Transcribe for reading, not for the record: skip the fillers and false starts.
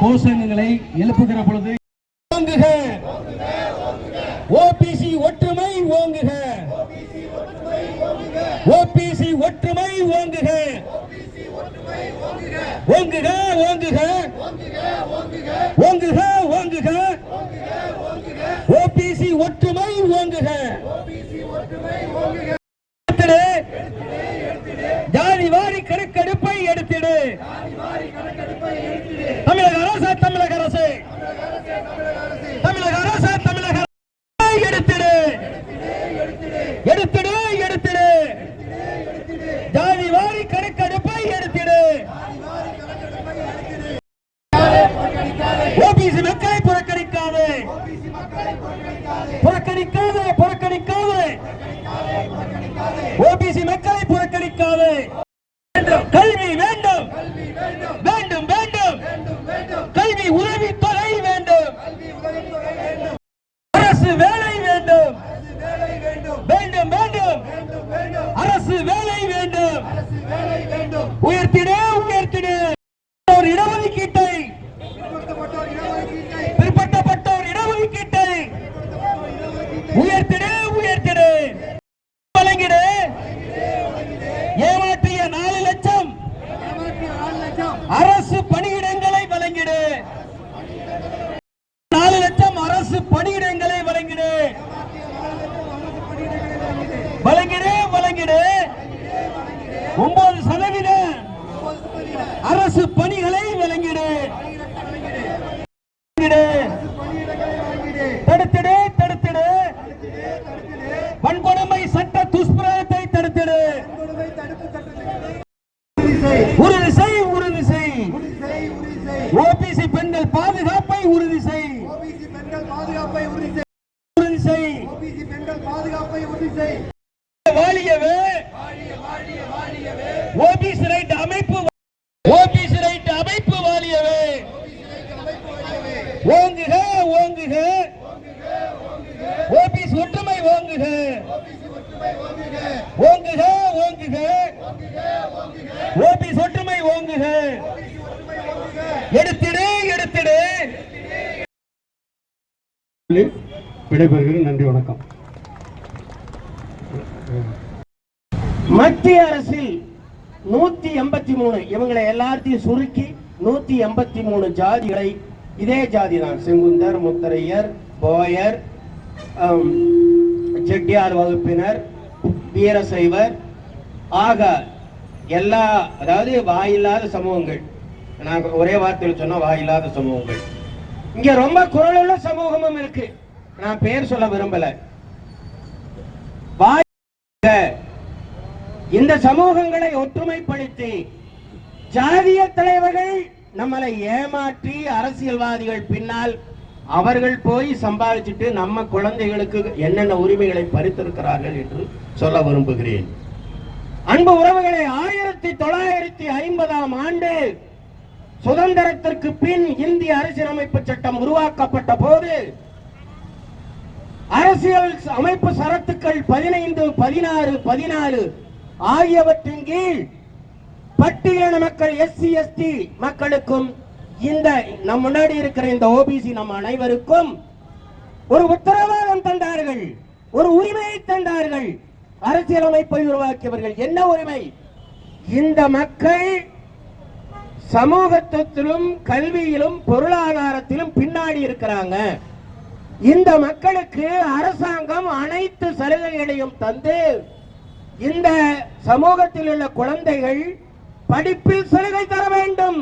கோஷங்களை எழுப்புகிற பொழுது ஓங்குக, ஓபிசி ஒற்றுமை ஓங்குக, ஓபிசி ஒற்றுமை ஓங்குக, ஓங்குக ஓங்குக ஓங்குக ஓங்குக, ஓபிசி ஒற்றுமை ஓங்குக. ஜாதி வாரி கணக்கெடுப்பை எடுத்திடு. தமிழக அரசு, தமிழக அரசு, தமிழக அரசு, தமிழக எடுத்திடு, எடுத்திடு, எடுத்திடு. ஜாதி வாரி கணக்கெடுப்பை எடுத்திடு. ஓபிசி மக்களை புறக்கணிக்காதே, புறக்கணிக்காதே, புறக்கணிக்காதே. ஓபிசி மக்களை புறக்கணிக்காதே. கல்வி வேண்டும், வேண்டும், வேண்டும். கல்வி உதவித்தொகை வேண்டும். அரசு வேலை வேண்டும், வேண்டும், வேண்டும். அரசு வேலை வேண்டும். உயர்த்திடு, உயர்த்திடு. இடஒதுக்கீட்டை, பிற்படுத்தப்பட்டோர் இடஒதுக்கீட்டை உயர்த்திடு, உயர்த்திடு. வழங்கிடு. ஏமாற்றிய 4 லட்சம் அரசு பணியிடங்களை வழங்கிடு. 4 லட்சம் அரசு பணியிடங்களை வழங்கிடு, வழங்கிடு, வழங்கிடு. 9% அரசு பணிகளை வழங்கிடு. தடுத்திடு, தடுத்திடு. வன்கொடுமை சட்ட துஷ்பிரயோகத்தை தடுத்திடு. உறுதி செய், உறுதி செய். ஓபிசி பெண்கள் பாதுகாப்பை உறுதி செய், உறுதி செய். வாழியவே ஓபிசி ரைட் அமைப்பு, ஓபிசி ரைட் அமைப்பு வாழியவே. ஓங்குக, ஓங்குக. ஓபிசி ஒற்றுமை ஓங்குக, ஓங்குக, ஓங்குக. ஓபிசி ஒற்றுமை ஓங்குக. எடுத்திடு, எடுத்திடு. விடைபெறுகிறேன். நன்றி, வணக்கம். மத்திய அரசில் 183 இவங்களை எல்லாத்தையும் சுருக்கி 183 ஜாதிகளை, இதே ஜாதி தான், செங்குந்தர், முத்தரையர், போயர், செட்டியார் வகுப்பினர், வீரசைவர் ஆக எல்லா, அதாவது வாயில்லாத சமூகங்கள். நான் ஒரே வார்த்தையில் சொன்ன வாயில்லாத சமூகங்கள். இங்க ரொம்ப குரலுள்ள சமூகமும் இருக்கு. நான் பெயர் சொல்ல விரும்பல. இந்த சமூகங்களை ஒற்றுமைப்படுத்தி ஜாதிய தலைவர்கள் நம்மளை ஏமாற்றி அரசியல்வாதிகள் பின்னால் அவர்கள் போய் சம்பாதிச்சுட்டு நம்ம குழந்தைகளுக்கு என்னென்ன உரிமைகளை பறித்திருக்கிறார்கள் என்று சொல்ல விரும்புகிறேன். அன்பு உறவுகளை, 1950ஆம் ஆண்டு சுதந்திரத்திற்கு பின் இந்திய அரசியலமைப்பு சட்டம் உருவாக்கப்பட்ட போது அரசியல் அமைப்பு சரத்துக்கள் 15, 16, 14 ஆகியவற்றின் கீழ் பட்டியலின மக்கள், SC ST மக்களுக்கும் இந்த நம் முன்னாடி இருக்கிற இந்த ஓபிசி நம் அனைவருக்கும் ஒரு உத்தரவாதம் தந்தார்கள், ஒரு உரிமையை தந்தார்கள். அரசியலமைப்பை உருவாக்கியவர்கள். என்ன உரிமை? இந்த மக்கள் சமூகத்திலும் கல்வியிலும் பொருளாதாரத்திலும் பின்னாடி இருக்கிறாங்க. இந்த மக்களுக்கு அரசாங்கம் அனைத்து சலுகைகளையும் தந்து இந்த சமூகத்தில் உள்ள குழந்தைகள் படிப்பில் சலுகை தர வேண்டும்.